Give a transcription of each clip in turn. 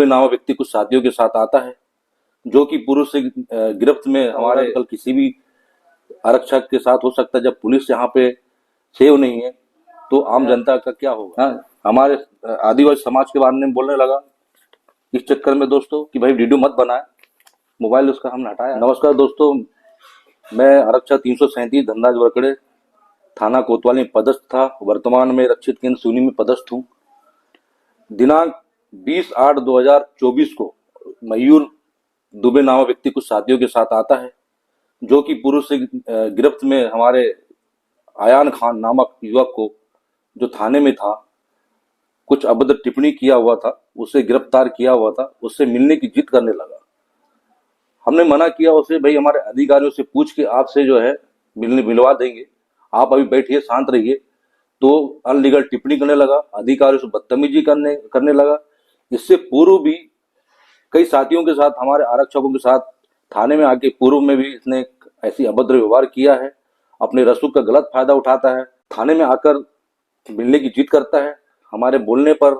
दुबे नामक व्यक्ति कुछ साथियों के साथ आता है, जो कि पूर्व से गिरफ्त में हमारे कल किसी भी आरक्षक के साथ हो सकता है। जब पुलिस यहाँ पे सेव नहीं है तो आम जनता का क्या होगा। हमारे आदिवासी समाज के बारे में बोलने लगा इस चक्कर में दोस्तों कि भाई वीडियो मत बनाए, मोबाइल उसका हमने हटाया। नमस्कार दोस्तों, मैं आरक्षक 337 धनराज वरकड़े थाना कोतवाली में पदस्थ था। वर्तमान में रक्षित केंद्र सूनी में पदस्थ हूँ। दिनांक 20/8/2024 को मयूर दुबे नामक व्यक्ति कुछ साथियों के साथ आता है, जो कि पूर्व से गिरफ्त में हमारे आयान खान नामक युवक को, जो थाने में था, कुछ अभद्र टिप्पणी किया हुआ था, उसे गिरफ्तार किया हुआ था, उससे मिलने की जिद करने लगा। हमने मना किया उसे, भाई हमारे अधिकारियों से पूछ के आपसे जो है मिलवा देंगे, आप अभी बैठिए, शांत रहिए। तो अनलीगल टिप्पणी करने लगा, अधिकारियों से बदतमीजी करने लगा। इससे पूर्व भी कई साथियों के साथ, हमारे आरक्षकों के साथ थाने में आके पूर्व में भी इसने ऐसी अभद्र व्यवहार किया है। अपने रसूख का गलत फायदा उठाता है, थाने में आकर मिलने की जिद करता है। हमारे बोलने पर,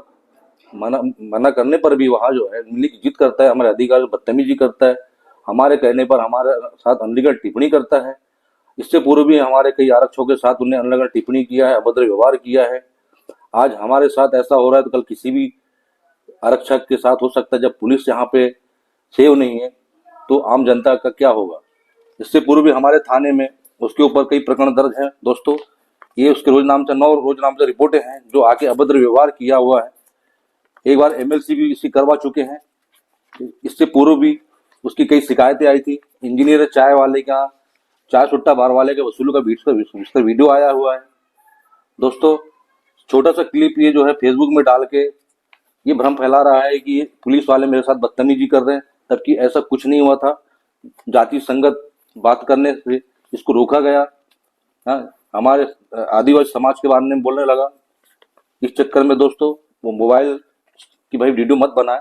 मना करने पर भी वहां जो है मिलने की जिद करता है, हमारे अधिकारियों से बदतमीजी करता है, हमारे कहने पर हमारे साथ अनलीगल टिप्पणी करता है। इससे पूर्व भी हमारे कई आरक्षकों के साथ उन्हें अनलीगल टिप्पणी किया है, अभद्र व्यवहार किया है। आज हमारे साथ ऐसा हो रहा है तो कल किसी भी आरक्षक के साथ हो सकता है। जब पुलिस यहाँ पे सेव नहीं है तो आम जनता का क्या होगा। इससे पूर्व भी हमारे थाने में उसके ऊपर कई प्रकरण दर्ज हैं दोस्तों। ये उसके रोज नाम से रिपोर्टें हैं जो आके अभद्र व्यवहार किया हुआ है। एक बार एमएलसी भी इसी करवा चुके हैं। इससे पूर्व भी उसकी कई शिकायतें आई थी। इंजीनियर चाय वाले का, चाय सुट्टा बार वाले के वसूलों का विस्तार वीडियो आया हुआ है दोस्तों। छोटा सा क्लिप ये जो है फेसबुक में डाल के ये भ्रम फैला रहा है कि पुलिस वाले मेरे साथ बदतमीजी कर रहे हैं, जबकि ऐसा कुछ नहीं हुआ था। जाति संगत बात करने से इसको रोका गया। हमारे आदिवासी समाज के बारे में बोलने लगा इस चक्कर में दोस्तों वो मोबाइल की भाई वीडियो मत बनाए,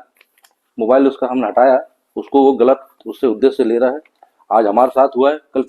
मोबाइल उसका हमने हटाया। उसको वो गलत उससे उद्देश्य ले रहा है। आज हमारे साथ हुआ है, कल